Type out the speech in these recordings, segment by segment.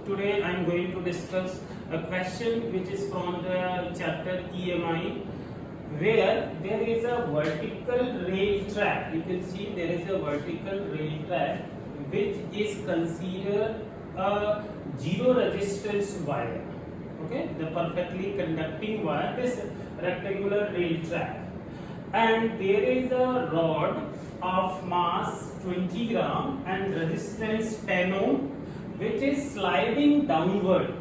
Today I am going to discuss a question which is from the chapter EMI, where there is a vertical rail track. You can see there is a vertical rail track which is considered a zero resistance wire. Okay, the perfectly conducting wire, this rectangular rail track, and there is a rod of mass 20 gram and resistance 10 ohm which is sliding downward.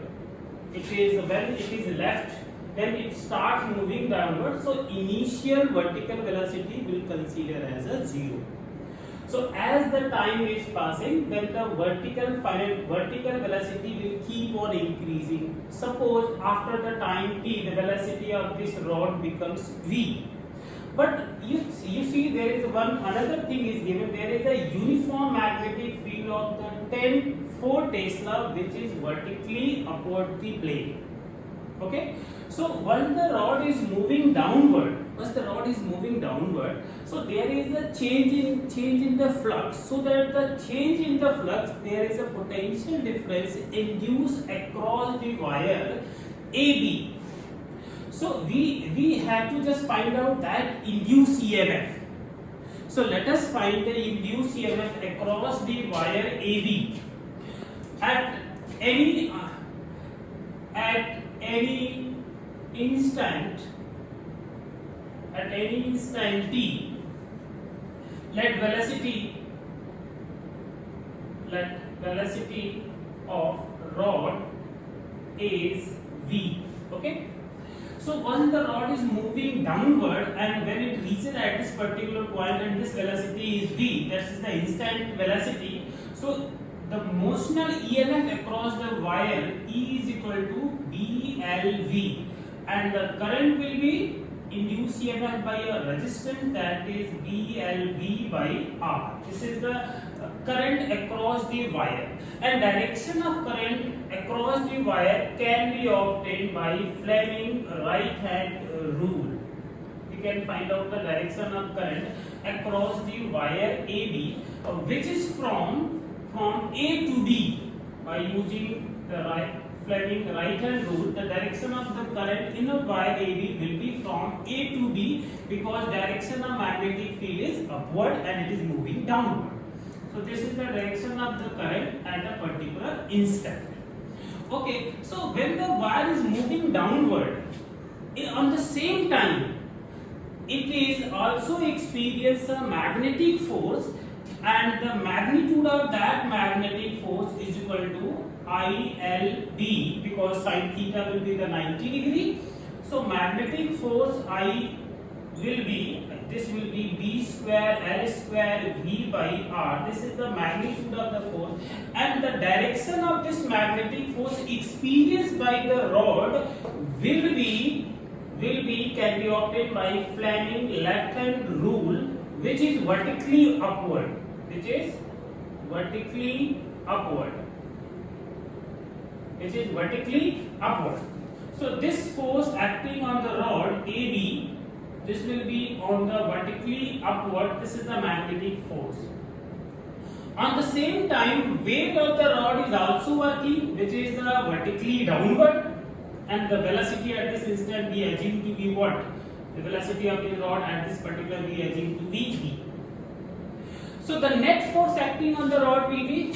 It is when it is left, then it starts moving downward. So initial vertical velocity will consider as a 0. So as the time is passing, then the vertical velocity will keep on increasing. Suppose after the time t, the velocity of this rod becomes v. But you see there is another thing is given. There is a uniform magnetic field of the 4 Tesla which is vertically upward the plane. Okay. So once the rod is moving downward, so there is a change in the flux. So that the change in the flux, there is a potential difference induced across the wire AB. So we have to just find out that induced EMF. So let us find the induced EMF across the wire AB at any instant t. Let velocity of rod is v. Okay. So once the rod is moving downward, and when it reaches at this particular point and this velocity is v, that is the instant velocity. So the motional EMF across the wire E is equal to BLV, and the current will be induced EMF by a resistance, that is BLV by R. This is the current across the wire, and direction of current across the wire can be obtained by Fleming right hand rule. We can find out the direction of current across the wire AB, which is from A to B by using the Fleming right hand rule. The direction of the current in a wire AB will be from A to B, because direction of magnetic field is upward and it is moving downward. So this is the direction of the current at a particular instant. Okay, so when the wire is moving downward, on the same time, it is also experience a magnetic force, and the magnitude of that magnetic force is equal to ILB, because sin theta will be the 90 degree. So magnetic force I will be, this will be B square L square V by R. This is the magnitude of the force, and the direction of this magnetic force experienced by the rod can be obtained by Fleming left hand rule, which is vertically upward. So this force acting on the rod AB, this will be on the vertically upward. This is the magnetic force. On the same time, weight of the rod is also working, which is vertically downward, and the velocity at this instant we assume to be what? The velocity of the rod at this particular we assume to be v. So the net force acting on the rod will be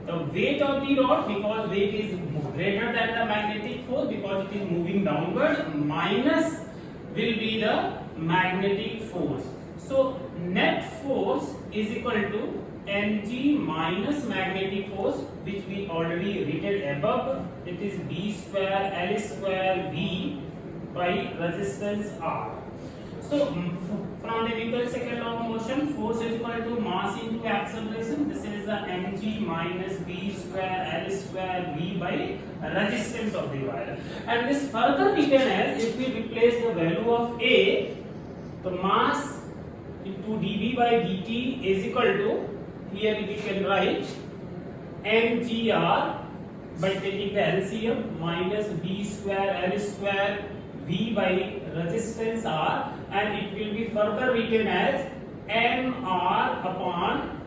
the weight of the rod, because weight is greater than the magnetic force because it is moving downward, minus will be the magnetic force. So net force is equal to mg minus magnetic force, which we already written above. It is B square L square V by resistance R. So from the Newton's second law of motion, force is equal to mass into acceleration. This is the mg minus B square L square V by resistance of the wire. And this further written as, if we replace the value of A, the mass into dV by dt is equal to, here we can write mgr by taking the LCM minus B square L square V by resistance R, and it will be further written as mr upon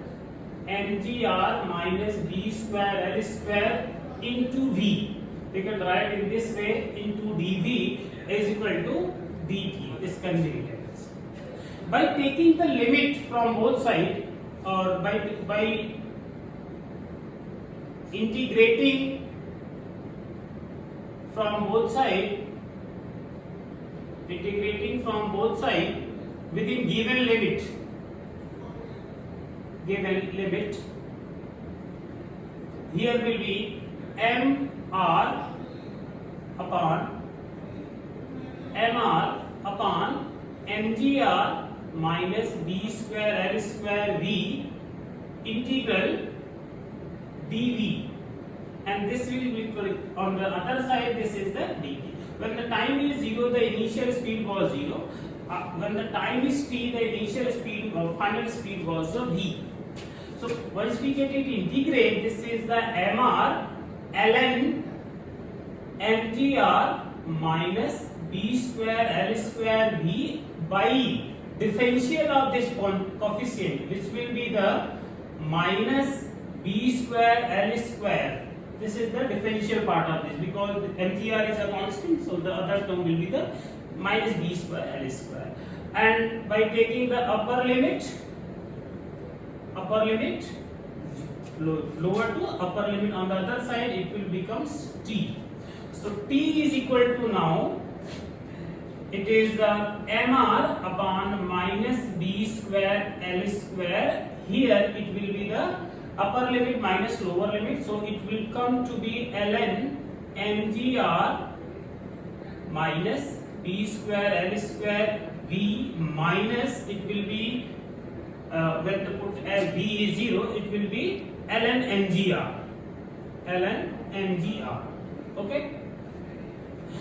mgr minus b square l square into v. We can write in this way into dv is equal to dt, this conjugates. By taking the limit from both sides, or by integrating from both sides, within given limit, here will be mr upon mgr minus b square l square v integral dv, and this will be on the other side, this is the dt. When the time is 0, the initial speed was 0. When the time is t, the initial speed or final speed was v. So once we get it integrate, this is the mr ln mgr minus b square l square v by differential of this coefficient, which will be the minus b square l square. This is the differential part of this, because mgr is a constant, so the other term will be the minus b square l square. And by taking the upper limit, lower to upper limit on the other side, it will becomes t. So t is equal to, now it is the mr upon minus b square l square. Here it will be the upper limit minus lower limit, so it will come to be ln mgr minus b square l square v minus, it will be when to put v is 0, it will be ln mgr. Okay,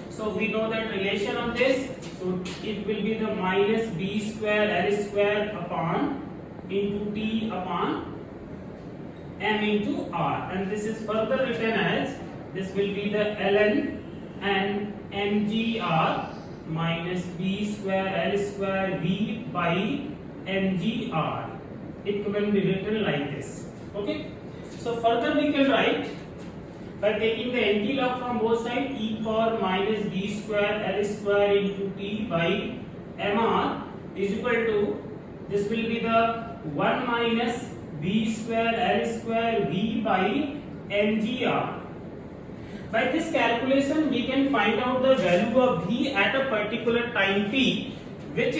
so we know that relation of this, so it will be the minus b square l square upon into t upon m into r, and this is further written as, this will be the ln and mgr minus b square l square v by mgr. It can be written like this. Okay, so further we can write by taking the anti-log from both sides, e power minus b square l square into t by mr is equal to, this will be the 1 minus b square l square v by mgr. By this calculation, we can find out the value of v at a particular time t, which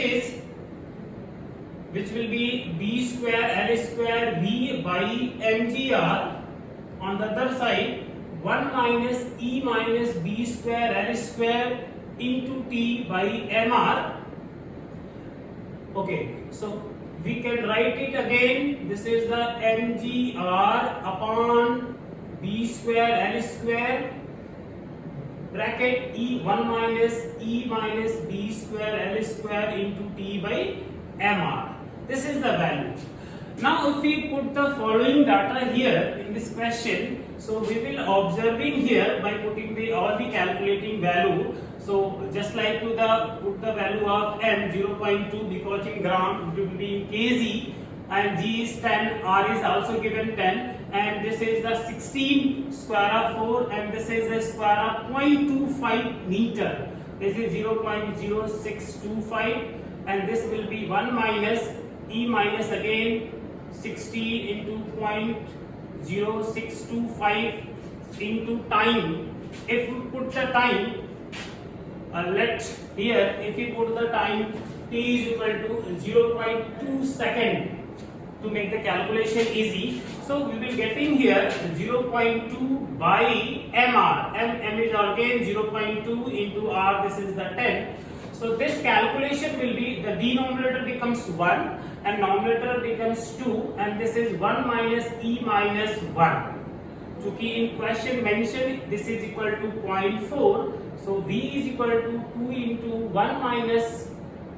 will be b square l square v by mgr. On the other side, 1 minus e minus b square l square into t by mr. Okay, so we can write it again. This is the mgr upon b square l square bracket e 1 minus e minus b square l square into t by mr. This is the value. Now if we put the following data here in this question, so we will observing here by putting all the calculating value. So just like to put the value of m 0.2, because in gram it will be in kg, and g is 10, r is also given 10, and this is the 16 square of 4, and this is the square of 0.25 meter. This is 0.0625, and this will be 1 minus e minus again 60 into 0.0625 into time. If we put the time, if we put the time, t is equal to 0.2 second to make the calculation easy. So we will getting here 0.2 by mr. M is again 0.2 into r. This is the 10. So this calculation will be, the denominator becomes 1 and numerator becomes 2, and this is 1 minus e minus 1. Chunki in question mentioned this is equal to 0.4, so v is equal to 2 into 1 minus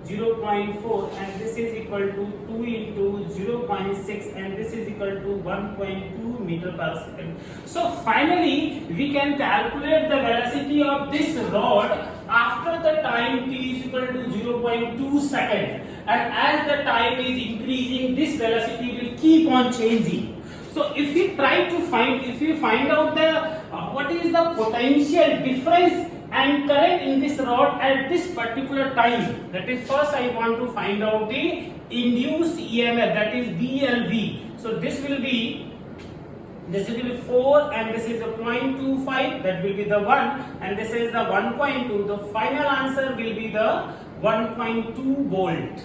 0.4, and this is equal to 2 into 0.6, and this is equal to 1.2 meter per second. So finally we can calculate the velocity of this rod after the time t is equal to 0.2 second, and as the time is increasing, this velocity will keep on changing. So if you find out the what is the potential difference and current in this rod at this particular time, that is first I want to find out the induced EMF, that is BLV. So this will be 4 and this is the 0.25, that will be the 1, and this is the 1.2. The final answer will be the 1.2 volt.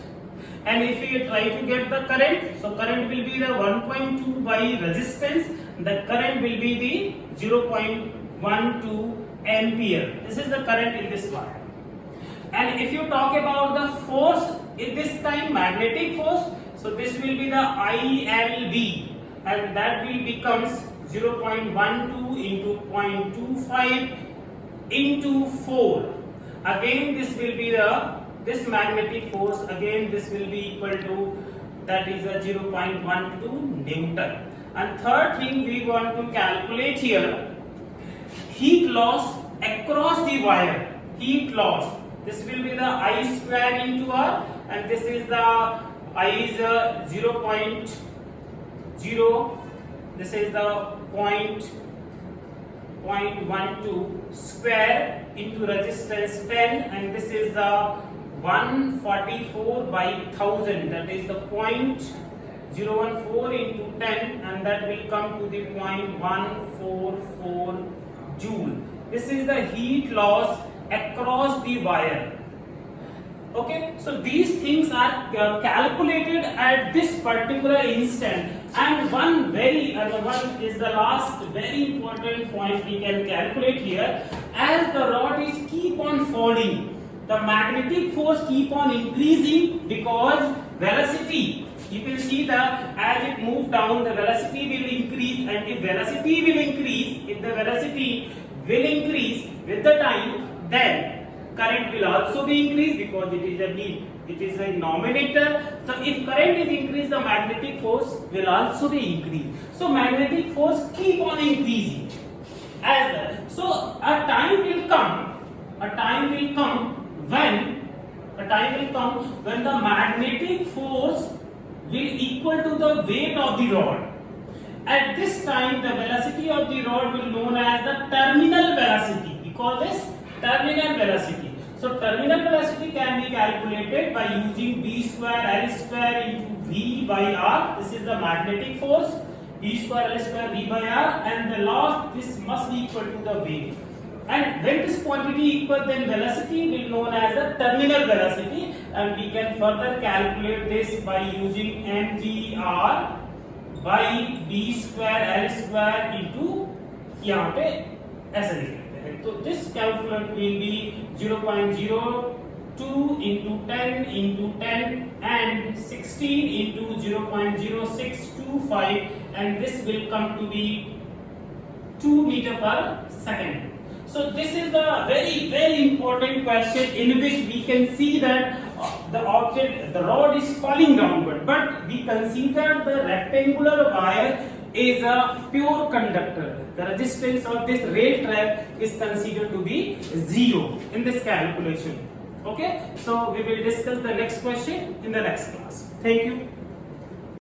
And if we try to get the current, so current will be the 1.2 by resistance, the current will be the 0.12 ampere. This is the current in this wire. And if you talk about the force, in this time magnetic force, so this will be the ILB, and that will becomes 0.12 into 0.25 into 4. Again this will be this magnetic force, again this will be equal to, that is a 0.12 Newton. And third thing we want to calculate here, heat loss across the wire. Heat loss, this will be the I square into R, and this is the I is 0.0, this is the 0.12 square into resistance 10, and this is the 144 by 1000, that is the 0.014 into 10, and that will come to the 0.144 joule. This is the heat loss across the wire. Okay, so these things are calculated at this particular instant, and one is the last very important point we can calculate here. As the rod is keep on falling, the magnetic force keep on increasing because velocity, you can see that as it moves down, the velocity will increase, and if the velocity will increase with the time, then current will also be increased because it is a denominator. So if current is increased, the magnetic force will also be increased. So magnetic force keep on increasing as well. So a time will come when the magnetic force will equal to the weight of the rod. At this time, the velocity of the rod will known as the terminal velocity. We call this terminal velocity. So terminal velocity can be calculated by using B square L square into V by R. This is the magnetic force, B square L square V by R, and the loss, this must be equal to the weight. And when this quantity equal, then velocity will known as the terminal velocity, and we can further calculate this by using mgr by B square L square into यहाँ पे ऐसे लिख लेते हैं. तो this calculate will be 0.02 into 10 into 10 and 16 into 0.0625, and this will come to be 2 meter per second. So this is the very, very important question in which we can see that the rod is falling downward, but we consider the rectangular wire is a pure conductor. The resistance of this rail track is considered to be 0 in this calculation. Okay, so we will discuss the next question in the next class. Thank you.